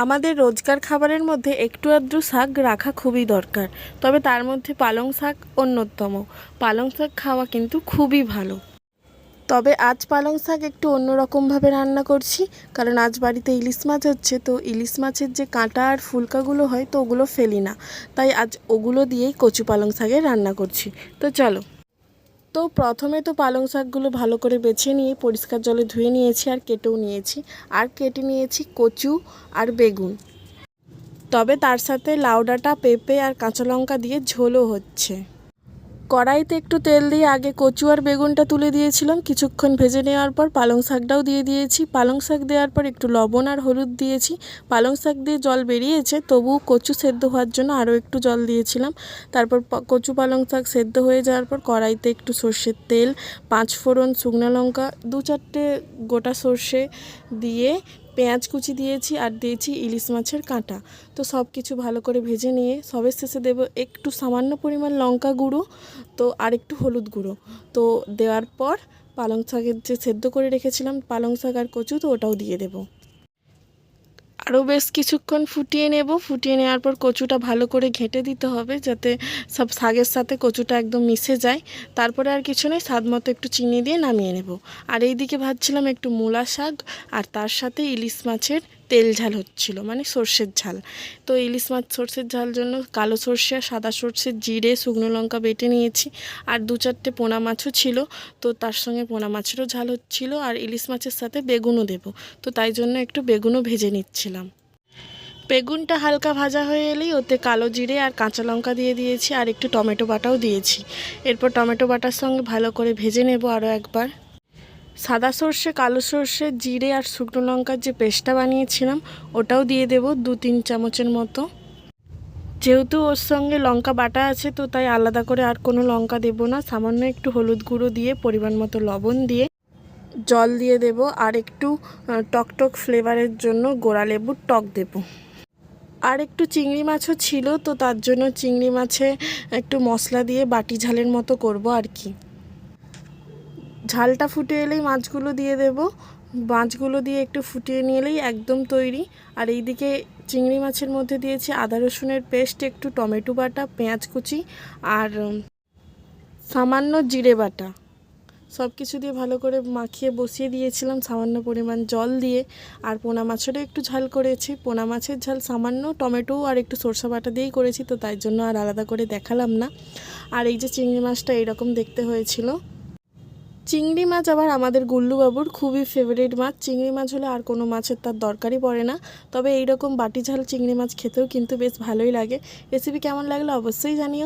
আমাদের রোজকার খাবারের মধ্যে একটু আধটু শাক রাখা খুবই দরকার, তবে তার মধ্যে পালং শাক অন্যতম। পালং শাক খাওয়া কিন্তু খুবই ভালো। তবে আজ পালং শাক একটু অন্যরকমভাবে রান্না করছি, কারণ আজ বাড়িতে ইলিশ মাছ হচ্ছে। তো ইলিশ মাছের যে কাঁটা আর ফুলকাগুলো হয়, তো ওগুলো ফেলি না, তাই আজ ওগুলো দিয়েই কচু পালং শাকের রান্না করছি। তো চলো। তো প্রথমে তো পালং শাকগুলো ভালো করে বেছে নিয়ে পরিষ্কার জলে ধুয়ে নিয়েছি, আর কেটেও নিয়েছি। আর কেটে নিয়েছি কচু আর বেগুন। তবে তার সাথে লাউ ডাঁটা, পেঁপে আর কাঁচা লঙ্কা দিয়ে ঝোলও হচ্ছে। কড়াইতে একটু তেল দিয়ে আগে কচু আর বেগুনটা তুলে দিয়েছিলাম। কিছুক্ষণ ভেজে নেওয়ার পর পালং শাকটাও দিয়ে দিয়েছি। পালং শাক দেওয়ার পর একটু লবণ আর হলুদ দিয়েছি। পালং শাক দিয়ে জল বেরিয়েছে, তবুও কচু সেদ্ধ হওয়ার জন্য আরও একটু জল দিয়েছিলাম। তারপর কচু পালং শাক সেদ্ধ হয়ে যাওয়ার পর কড়াইতে একটু সর্ষের তেল, 5 ফোড়ন, শুকনো লঙ্কা, 2-4টে গোটা সর্ষে দিয়ে পেঁয়াজ কুচি দিয়েছি, আর দিয়েছি ইলিশ মাছের কাঁটা। তো সব কিছু ভালো করে ভেজে নিয়ে সবের শেষে দেবো একটু সামান্য পরিমাণ লঙ্কা গুঁড়ো, তো আর একটু হলুদ গুঁড়ো। তো দেওয়ার পর পালং শাকের যে সেদ্ধ করে রেখেছিলাম পালং শাক আর কচু, তো ওটাও দিয়ে দেবো। আরও বেশ কিছুক্ষণ ফুটিয়ে নেব। ফুটিয়ে নেওয়ার পর কচুটা ভালো করে ঘেঁটে দিতে হবে, যাতে সব শাকের সাথে কচুটা একদম মিশে যায়। তারপরে আর কিছু নেই, স্বাদ মতো একটু চিনি দিয়ে নামিয়ে নেব। আর এইদিকে ভাজছিলাম একটু মূলা শাক, আর তার সাথে ইলিশ মাছের তেল ঝাল হচ্ছিল, মানে সর্ষের ঝাল। তো ইলিশ মাছ সর্ষের ঝাল জন্য কালো সর্ষে, সাদা সর্ষে, জিরে, শুকনো লঙ্কা বেটে নিয়েছি। আর 2-4টে পোনা মাছও ছিল, তো তার সঙ্গে পোনা মাছেরও ঝাল হচ্ছিল। আর ইলিশ মাছের সাথে বেগুনও দেবো, তো তাই জন্য একটু বেগুনও ভেজে নিচ্ছিলাম। বেগুনটা হালকা ভাজা হয়ে এলেই ওতে কালো জিরে আর কাঁচা লঙ্কা দিয়ে দিয়েছি, আর একটু টমেটো বাটাও দিয়েছি। এরপর টমেটো বাটার সঙ্গে ভালো করে ভেজে নেব আরও একবার। সাদা সর্ষে, কালো সর্ষে, জিরে আর শুকনো লঙ্কার যে পেস্টটা বানিয়েছিলাম ওটাও দিয়ে দেব 2-3 চামচের মতো। যেহেতু ওর সঙ্গে লঙ্কা বাটা আছে, তো তাই আলাদা করে আর কোনো লঙ্কা দেব না। সামান্য একটু হলুদ গুঁড়ো দিয়ে, পরিমাণ মতো লবণ দিয়ে জল দিয়ে দেব, আর একটু টকটক ফ্লেভারের জন্য গোড়া লেবুর টক দেব। আর একটু চিংড়ি মাছও ছিল, তো তার জন্য চিংড়ি মাছে একটু মশলা দিয়ে বাটি ঝালের মতো করব আর কি। ঝালটা ফুটে এলেই মাছগুলো দিয়ে দেব। মাছগুলো দিয়ে একটু ফুটিয়ে নিলেই একদম তৈরি। আর এইদিকে চিংড়ি মাছের মধ্যে দিয়েছি আদা রসুনের পেস্ট, একটু টমেটো বাটা, পেঁয়াজ কুচি আর সামান্য জিরে বাটা। সব কিছু দিয়ে ভালো করে মাখিয়ে বসিয়ে দিয়েছিলাম সামান্য পরিমাণ জল দিয়ে। আর পোনা মাছেরও একটু ঝাল করেছি। পোনা মাছের ঝাল সামান্য টমেটো আর একটু সরষা বাটা দিয়েই করেছি, তো তাই জন্য আর আলাদা করে দেখালাম না। আর এই যে চিংড়ি মাছটা এরকম দেখতে হয়েছিল। চিংড়ি মাছ আবার আমাদের গুল্লুবাবুর খুবই ফেভারিট মাছ। চিংড়ি মাছ হলে আর কোনো মাছের তার দরকারই পড়ে না। তবে এইরকম বাটি ঝাল চিংড়ি মাছ খেতেও কিন্তু বেশ ভালোই লাগে। রেসিপি কেমন লাগলো অবশ্যই জানিও।